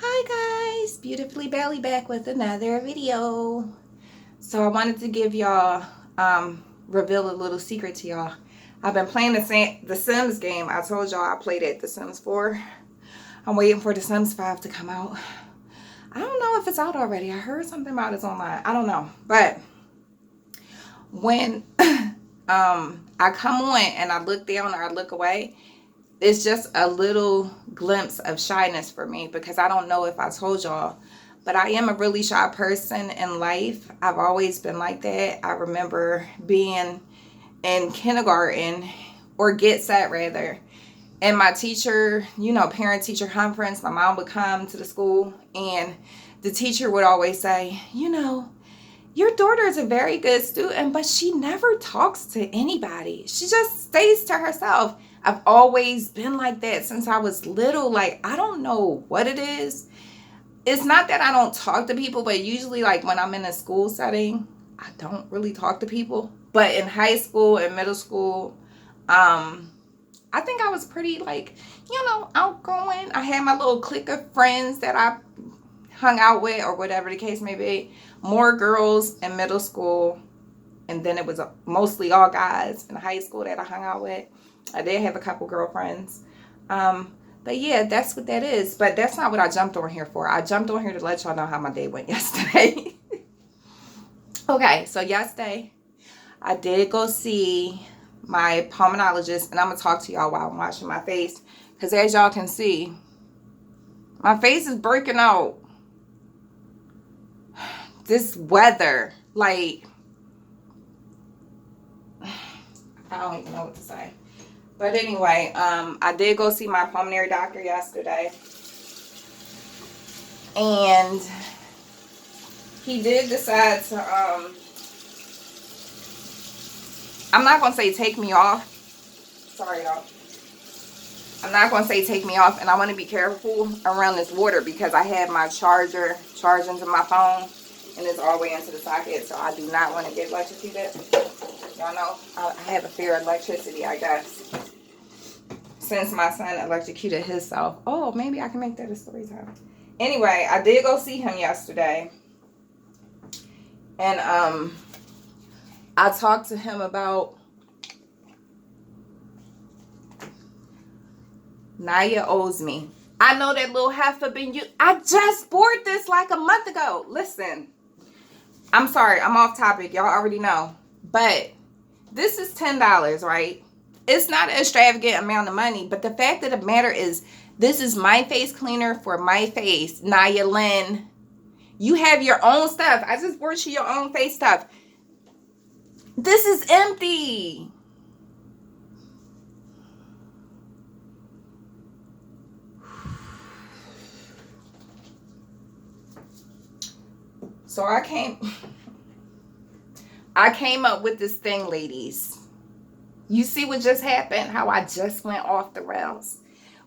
Hi guys, Beautifully Belly back with another video. So I wanted to give y'all, reveal a little secret to y'all. I've been playing the Sims game. I told y'all I played it, The Sims 4. I'm waiting for The Sims 5 to come out. I don't know if it's out already. I heard something about it's online. I don't know. But when I come on and I look down or I look away, it's just a little glimpse of shyness for me, because I don't know if I told y'all, but I am a really shy person in life. I've always been like that. I remember being in kindergarten, or Get Set rather, and my teacher, parent teacher conference, my mom would come to the school and the teacher would always say, your daughter is a very good student, but she never talks to anybody. She just stays to herself. I've always been like that since I was little. Like, I don't know what it is. It's not that I don't talk to people, but usually, like, when I'm in a school setting, I don't really talk to people. But in high school and middle school, I think I was pretty, like, outgoing. I had my little clique of friends that I hung out with, or whatever the case may be. More girls in middle school, and then it was mostly all guys in high school that I hung out with. I did have a couple girlfriends. But yeah, that's what that is. But that's not what I jumped on here for. I jumped on here to let y'all know how my day went yesterday. Okay, so yesterday I did go see my pulmonologist, and I'm going to talk to y'all while I'm washing my face, because as y'all can see, my face is breaking out. This weather, like, I don't even know what to say. But anyway, I did go see my pulmonary doctor yesterday, and he did decide to, I'm not going to say take me off. Sorry, y'all. I'm not going to say take me off, and I want to be careful around this water, because I have my charger charged into my phone, and it's all the way into the socket, so I do not want to get electrocuted. Y'all know, I have a fear of electricity, I guess. Since my son electrocuted himself. Oh, maybe I can make that a story time. Anyway, I did go see him yesterday. And I talked to him about Naya owes me. I know that little heifer been you. I just bought this like a month ago. Listen, I'm sorry, I'm off topic. Y'all already know. But this is $10, right? It's not an extravagant amount of money, but the fact of the matter is, this is my face cleaner for my face. Naya Lynn, you have your own stuff. I just bought you your own face stuff. This is empty. So I came up with this thing, ladies. You see what just happened? How I just went off the rails.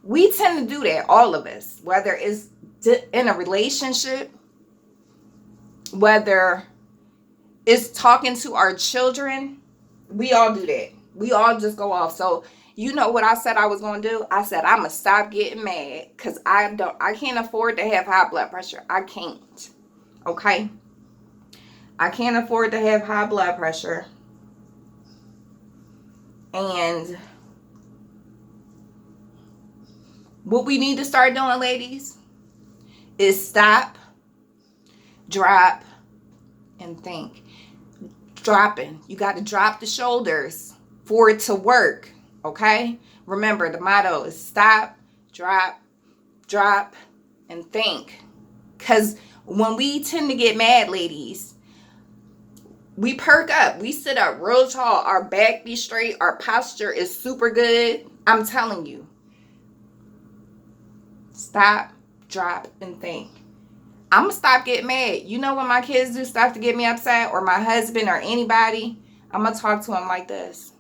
We tend to do that, all of us, whether it's in a relationship, whether it's talking to our children. We all do that. We all just go off. So you know what I said I was going to do? I said I'm going to stop getting mad, because I can't afford to have high blood pressure. I can't. Okay? I can't afford to have high blood pressure. And what we need to start doing, ladies, is stop, drop, and think. Dropping. You got to drop the shoulders for it to work. Okay? Remember, the motto is stop, drop, and think. Because when we tend to get mad, ladies, we perk up. We sit up real tall. Our back be straight. Our posture is super good. I'm telling you. Stop, drop, and think. I'm going to stop getting mad. You know when my kids do stuff to get me upset, or my husband or anybody, I'm going to talk to them like this.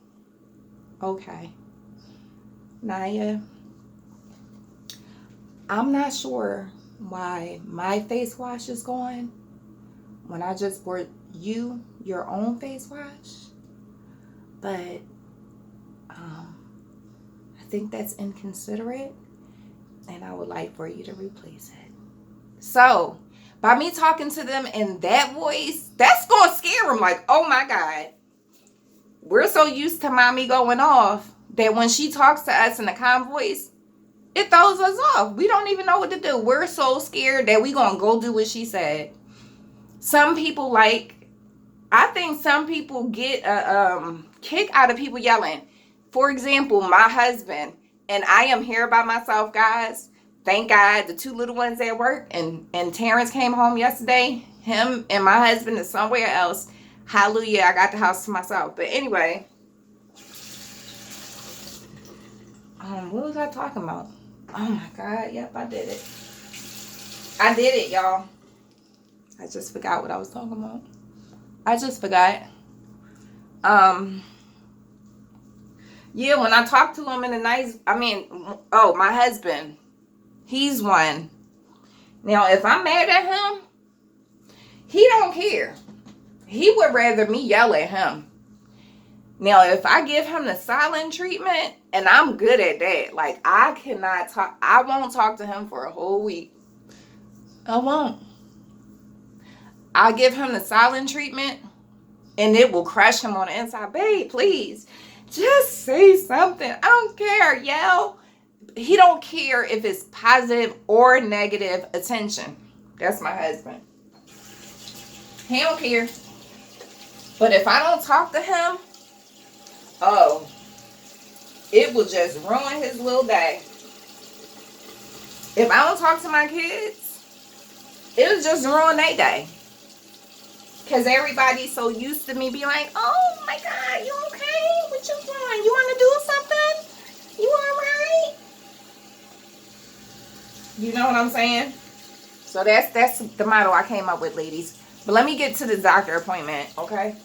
Okay. Naya, I'm not sure why my face wash is gone when I just bought you your own face wash, but I think that's inconsiderate, and I would like for you to replace it. So by me talking to them in that voice, that's going to scare them. Like, oh my God. We're so used to mommy going off that when she talks to us in a calm voice, it throws us off. We don't even know what to do. We're so scared that we're going to go do what she said. Some people I think some people get a kick out of people yelling. For example, my husband, and I am here by myself, guys. Thank God the 2 little ones at work and Terrence came home yesterday. Him and my husband is somewhere else. Hallelujah, I got the house to myself. But anyway, what was I talking about? Oh my God, yep, I did it. I did it, y'all. I just forgot what I was talking about. I just forgot. Yeah, when I talk to him in a nice, my husband, he's one. Now, if I'm mad at him, he don't care. He would rather me yell at him. Now, if I give him the silent treatment, and I'm good at that, like, I won't talk to him for a whole week. I won't. I'll give him the silent treatment, and it will crush him on the inside. Babe, please, just say something. I don't care, yell. He don't care if it's positive or negative attention. That's my husband. He don't care. But if I don't talk to him, it will just ruin his little day. If I don't talk to my kids, it'll just ruin their day. Because everybody's so used to me being like, oh my God, you okay? What you doing? You want to do something? You all right? You know what I'm saying? So that's the motto I came up with, ladies. But let me get to the doctor appointment, okay?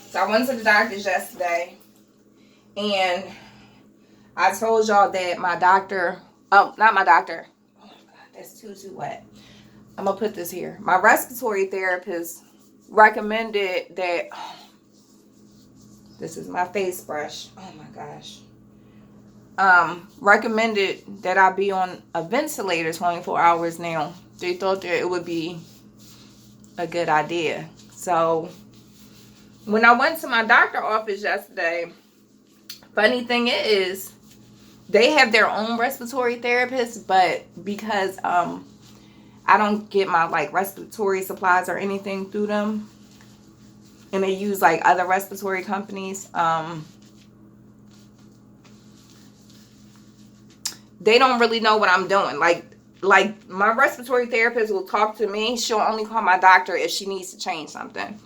So I went to the doctor's yesterday, and I told y'all that my doctor, not my doctor. Oh my God, that's too wet. I'm going to put this here. My respiratory therapist recommended that, this is my face brush. Oh my gosh. Recommended that I be on a ventilator 24 hours now. They thought that it would be a good idea. So when I went to my doctor's office yesterday, funny thing is, they have their own respiratory therapist, but because I don't get my respiratory supplies or anything through them, and they use other respiratory companies, they don't really know what I'm doing. Like my respiratory therapist will talk to me. She'll only call my doctor if she needs to change something.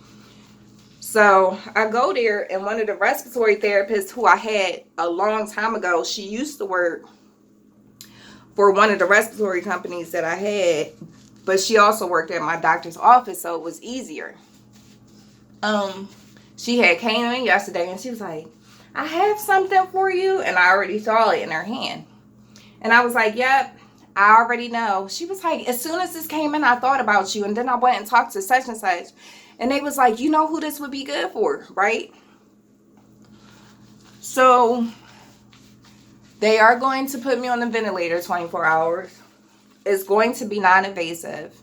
So I go there, and one of the respiratory therapists who I had a long time ago, she used to work for one of the respiratory companies that I had, but she also worked at my doctor's office, so it was easier. She had came in yesterday, and she was like, I have something for you, and I already saw it in her hand. And I was like, yep, I already know. She was like, as soon as this came in, I thought about you, and then I went and talked to such and such. And they was like, you know who this would be good for, right? So they are going to put me on the ventilator 24 hours. It's going to be non-invasive.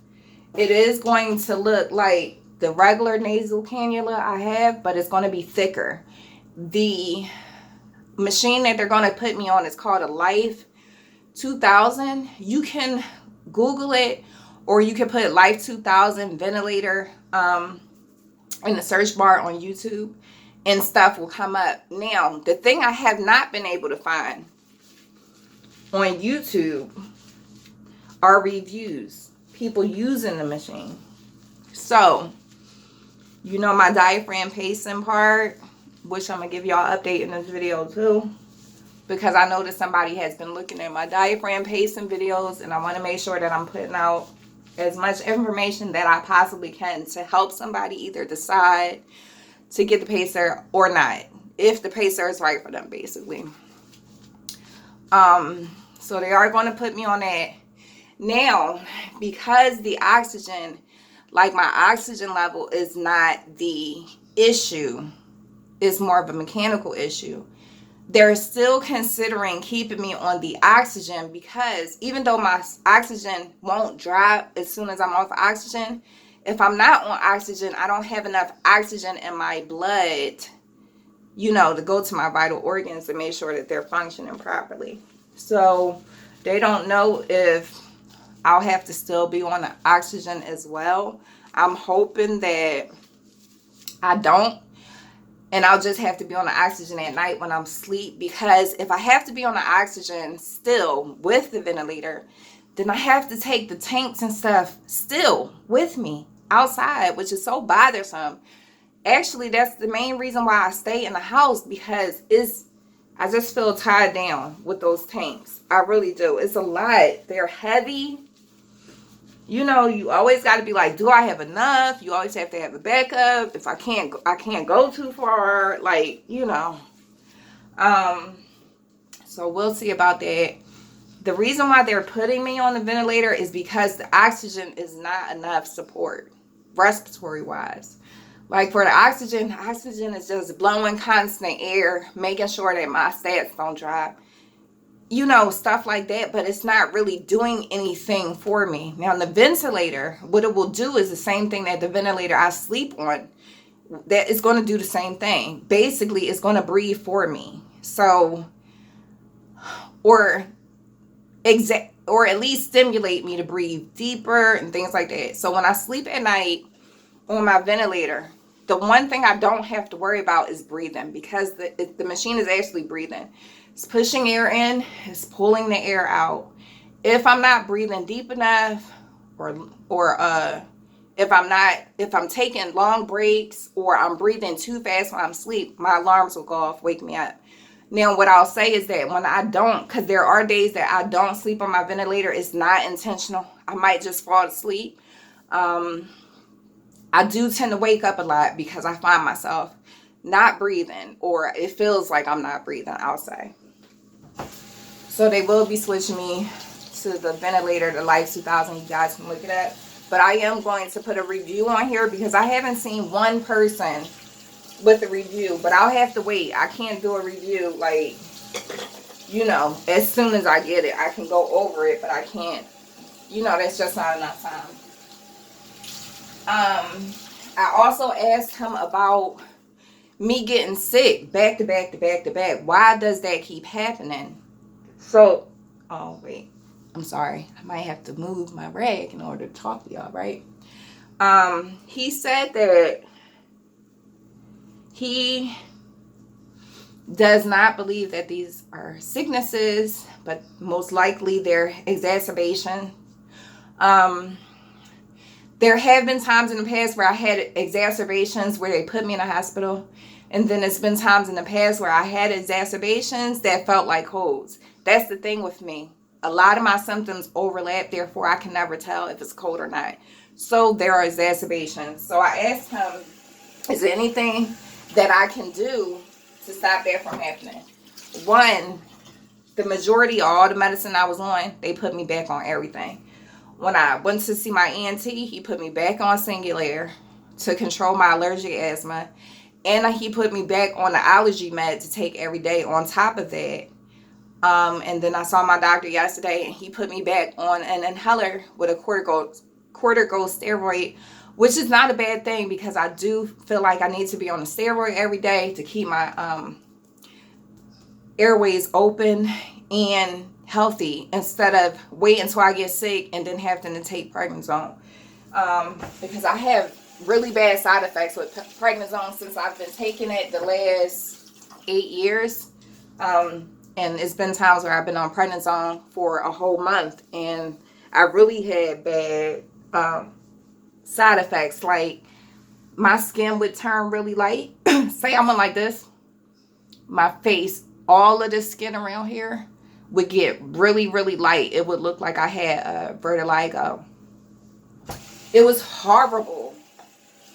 It is going to look like the regular nasal cannula I have, but it's going to be thicker. The machine that they're going to put me on is called a Life 2000. You can Google it, or you can put Life 2000 ventilator in the search bar on YouTube, and stuff will come up. Now, the thing I have not been able to find on YouTube are reviews, people using the machine. So, you know my diaphragm pacing part, which I'm going to give y'all an update in this video too, because I know that somebody has been looking at my diaphragm pacing videos, and I want to make sure that I'm putting out as much information that I possibly can to help somebody either decide to get the pacer or not, if the pacer is right for them, basically. So they are going to put me on that. Now, because the oxygen, my oxygen level is not the issue, it's more of a mechanical issue. they're still considering keeping me on the oxygen, because even though my oxygen won't drop as soon as I'm off oxygen, if I'm not on oxygen, I don't have enough oxygen in my blood, to go to my vital organs and make sure that they're functioning properly. So they don't know if I'll have to still be on the oxygen as well. I'm hoping that I don't. And I'll just have to be on the oxygen at night when I'm asleep, because if I have to be on the oxygen still with the ventilator, then I have to take the tanks and stuff still with me outside, which is so bothersome. Actually, that's the main reason why I stay in the house, because I just feel tied down with those tanks. I really do. It's a lot. They're heavy. You always got to be like, do I have enough? You always have to have a backup. If I can't go too far, so we'll see about that. The reason why they're putting me on the ventilator is because the oxygen is not enough support, respiratory wise. Like for the oxygen is just blowing constant air, making sure that my stats don't drop. Stuff like that, but it's not really doing anything for me. Now, the ventilator, what it will do is the same thing that the ventilator I sleep on, that is going to do the same thing. Basically, it's going to breathe for me. So, or at least stimulate me to breathe deeper and things like that. So when I sleep at night on my ventilator, the one thing I don't have to worry about is breathing, because the machine is actually breathing. It's pushing air in, it's pulling the air out. If I'm not breathing deep enough, or if I'm taking long breaks, or I'm breathing too fast when I'm asleep, my alarms will go off, wake me up. Now, what I'll say is that when I don't, because there are days that I don't sleep on my ventilator, it's not intentional. I might just fall asleep. I do tend to wake up a lot because I find myself not breathing, or it feels like I'm not breathing, I'll say. So they will be switching me to the ventilator, the Life 2000. You guys can look it up. But I am going to put a review on here, because I haven't seen one person with a review. But I'll have to wait. I can't do a review as soon as I get it. I can go over it, but I can't. That's just not enough time. I also asked him about me getting sick back to back to back to back. Why does that keep happening? So, oh wait, I'm sorry. I might have to move my rag in order to talk to y'all, right? He said that he does not believe that these are sicknesses, but most likely they're exacerbation. There have been times in the past where I had exacerbations where they put me in a hospital. And then it's been times in the past where I had exacerbations that felt like colds. That's the thing with me. A lot of my symptoms overlap, therefore I can never tell if it's cold or not. So there are exacerbations. So I asked him, is there anything that I can do to stop that from happening? One, the majority of all the medicine I was on, they put me back on everything. When I went to see my ENT, he put me back on Singulair to control my allergic asthma. And he put me back on the allergy med to take every day on top of that. And then I saw my doctor yesterday, and he put me back on an inhaler with a corticosteroid, which is not a bad thing, because I do feel like I need to be on a steroid every day to keep my airways open and healthy, instead of wait until I get sick and then having to take prednisone. Because I have really bad side effects with prednisone since I've been taking it the last 8 years. And it's been times where I've been on prednisone for a whole month, and I really had bad side effects. Like my skin would turn really light. Say I went like this, my face, all of the skin around here would get really, really light. It would look like I had vertigo. It was horrible.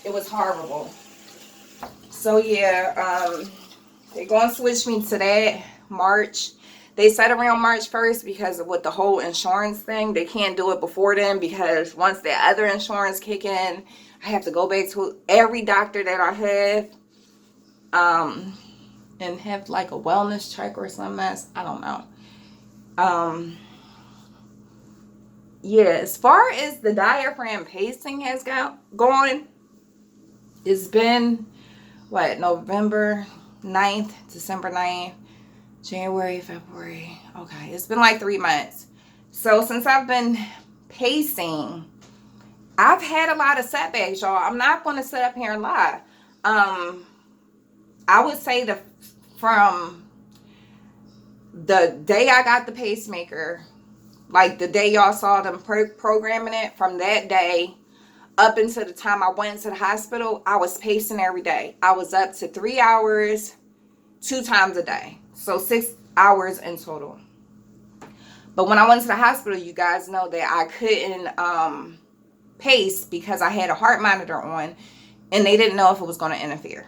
It was horrible. So yeah, they're going to switch me to that March. They said around March 1st because of with the whole insurance thing. They can't do it before then, because once the other insurance kick in, I have to go back to every doctor that I have. and have like a wellness check or some mess. I don't know. Yeah, as far as the diaphragm pacing has gone, it's been what, November 9th, December 9th, January, February. Okay, it's been like 3 months. So since I've been pacing, I've had a lot of setbacks, y'all. I'm not going to sit up here and lie. I would say from the day I got the pacemaker, like the day y'all saw them programming it, from that day up until the time I went to the hospital, I was pacing every day. I was up to 3 hours, 2 times a day. So 6 hours in total. But when I went to the hospital, you guys know that I couldn't pace because I had a heart monitor on, and they didn't know if it was going to interfere.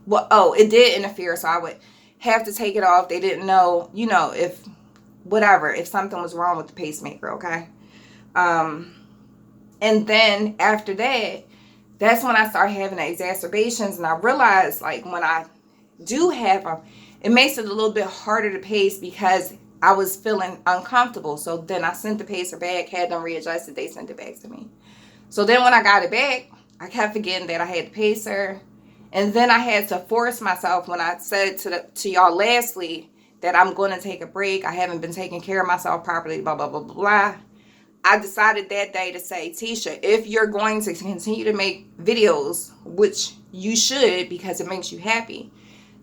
Well, it did interfere, so I would have to take it off. They didn't know, if something was wrong with the pacemaker, okay? And then after that, that's when I started having the exacerbations, and I realized, like, when I do have them, it makes it a little bit harder to pace because I was feeling uncomfortable. So then I sent the pacer back, had them readjusted, they sent it back to me. So then when I got it back, I kept forgetting that I had the pacer. And then I had to force myself when I said to y'all lastly that I'm going to take a break. I haven't been taking care of myself properly, blah, blah, blah, blah, blah. I decided that day to say, Tisha, if you're going to continue to make videos, which you should because it makes you happy,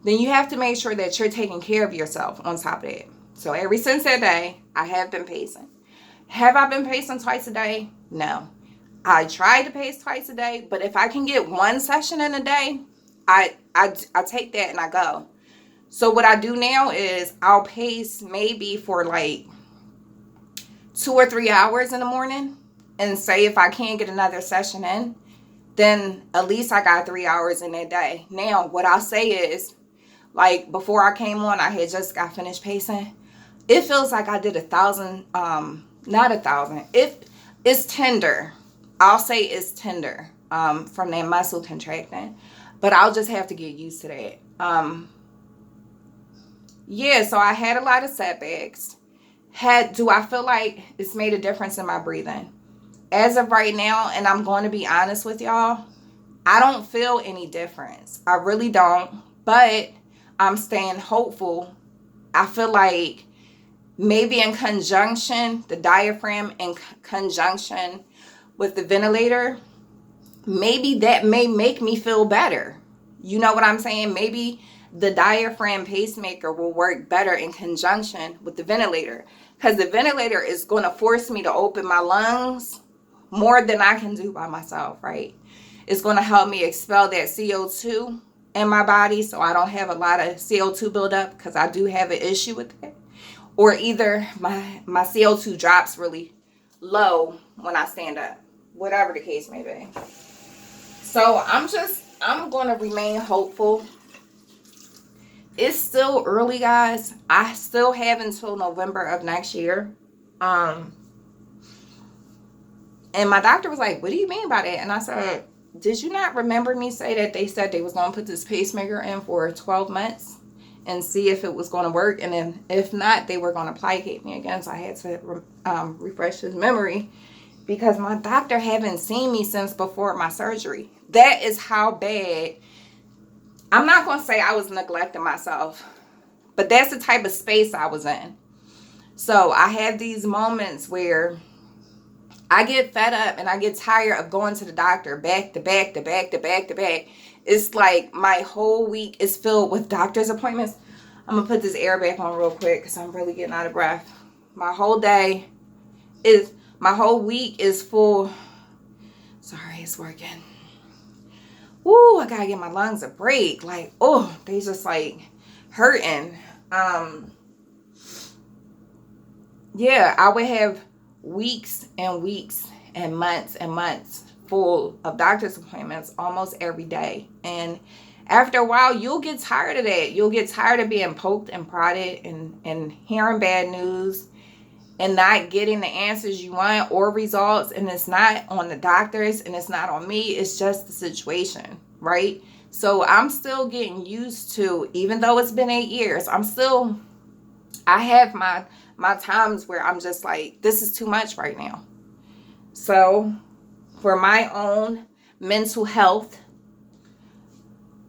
then you have to make sure that you're taking care of yourself on top of that. So ever since that day, I have been pacing. Have I been pacing twice a day? No. I try to pace twice a day, but if I can get one session in a day, I take that and I go. So what I do now is I'll pace maybe for like 2 or 3 hours in the morning, and say if I can't get another session in, then at least I got 3 hours in that day. Now, what I'll say is, like before I came on, I had just got finished pacing. It feels like I did 1,000, not 1,000. It's tender. I'll say it's tender from that muscle contracting, but I'll just have to get used to that. Yeah, so I had a lot of setbacks. Do I feel like it's made a difference in my breathing? As of right now, and I'm going to be honest with y'all, I don't feel any difference. I really don't, but I'm staying hopeful. I feel like maybe in conjunction, the diaphragm in conjunction with the ventilator, maybe that may make me feel better. You know what I'm saying? Maybe the diaphragm pacemaker will work better in conjunction with the ventilator, because the ventilator is going to force me to open my lungs more than I can do by myself, right? It's going to help me expel that CO2 in my body so I don't have a lot of CO2 buildup, because I do have an issue with that. Or either my CO2 drops really low when I stand up, whatever the case may be. So I'm going to remain hopeful. It's still early, guys. I still have until November of next year. And my doctor was like, what do you mean by that? And I said, did you not remember me say that they said they was going to put this pacemaker in for 12 months and see if it was going to work? And then if not, they were going to placate me again. So I had to refresh his memory, because my doctor haven't seen me since before my surgery. That is how bad. I'm not going to say I was neglecting myself, but that's the type of space I was in. So I have these moments where I get fed up and I get tired of going to the doctor back to back to back to back to back. It's like my whole week is filled with doctor's appointments. I'm going to put this air back on real quick because I'm really getting out of breath. My whole week is full. Sorry, it's working. Woo, I gotta give my lungs a break. Like, oh, they just like hurting. Yeah, I would have weeks and weeks and months full of doctor's appointments almost every day. And after a while, you'll get tired of that. You'll get tired of being poked and prodded and hearing bad news and not getting the answers you want or results. And it's not on the doctors and it's not on me. It's just the situation, right? So I'm still getting used to, even though it's been 8 years, I have my times where I'm just like, this is too much right now. So for my own mental health,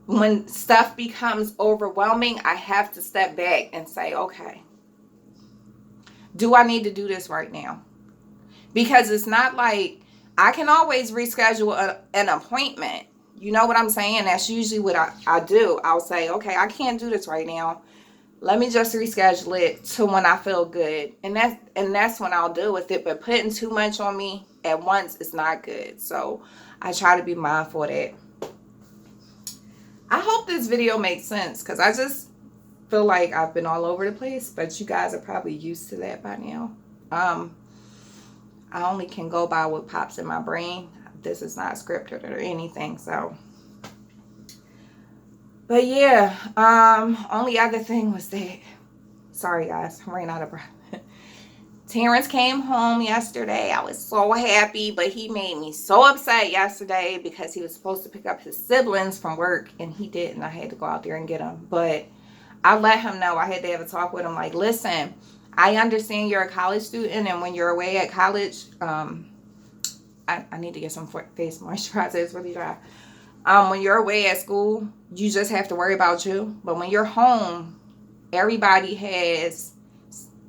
when stuff becomes overwhelming, I have to step back and say, okay, do I need to do this right now? Because it's not like I can always reschedule an appointment. You know what I'm saying? That's usually what I do. I'll say, okay, I can't do this right now. Let me just reschedule it to when I feel good. And that's when I'll deal with it. But putting too much on me at once is not good. So I try to be mindful of that. I hope this video makes sense, because I just feel like I've been all over the place, but you guys are probably used to that by now. I only can go by what pops in my brain. This is not scripted or anything, so. But yeah, only other thing was that, sorry guys, I ran out of breath. Terrence came home yesterday. I was so happy, but he made me so upset yesterday because he was supposed to pick up his siblings from work and he didn't. I had to go out there and get them. But I let him know. I had to have a talk with him like, listen, I understand you're a college student, and when you're away at college, I need to get some face moisturizer. It's really dry. When you're away at school, you just have to worry about you. But when you're home, everybody has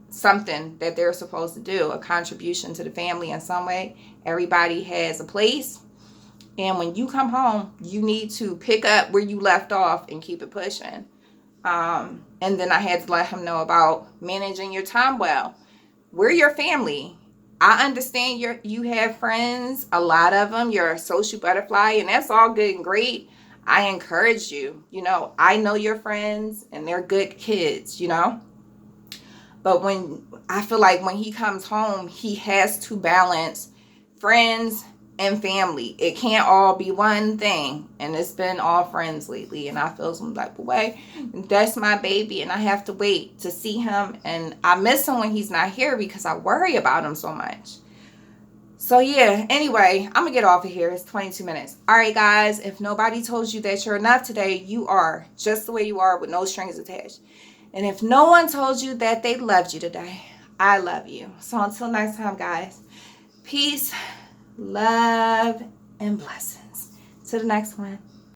something that they're supposed to do, a contribution to the family in some way. Everybody has a place. And when you come home, you need to pick up where you left off and keep it pushing. And then I had to let him know about managing your time well. We're your family. I understand you have friends, a lot of them. You're a social butterfly, and that's all good and great. I encourage you. You know, I know your friends, and they're good kids, you know. But I feel like when he comes home, he has to balance friends and family. It can't all be one thing. And it's been all friends lately. And I feel some type of way. That's my baby. And I have to wait to see him. And I miss him when he's not here because I worry about him so much. So yeah, anyway, I'm going to get off of here. It's 22 minutes. All right, guys. If nobody told you that you're enough today, you are just the way you are with no strings attached. And if no one told you that they loved you today, I love you. So until next time, guys, peace, love, and blessings. To the next one.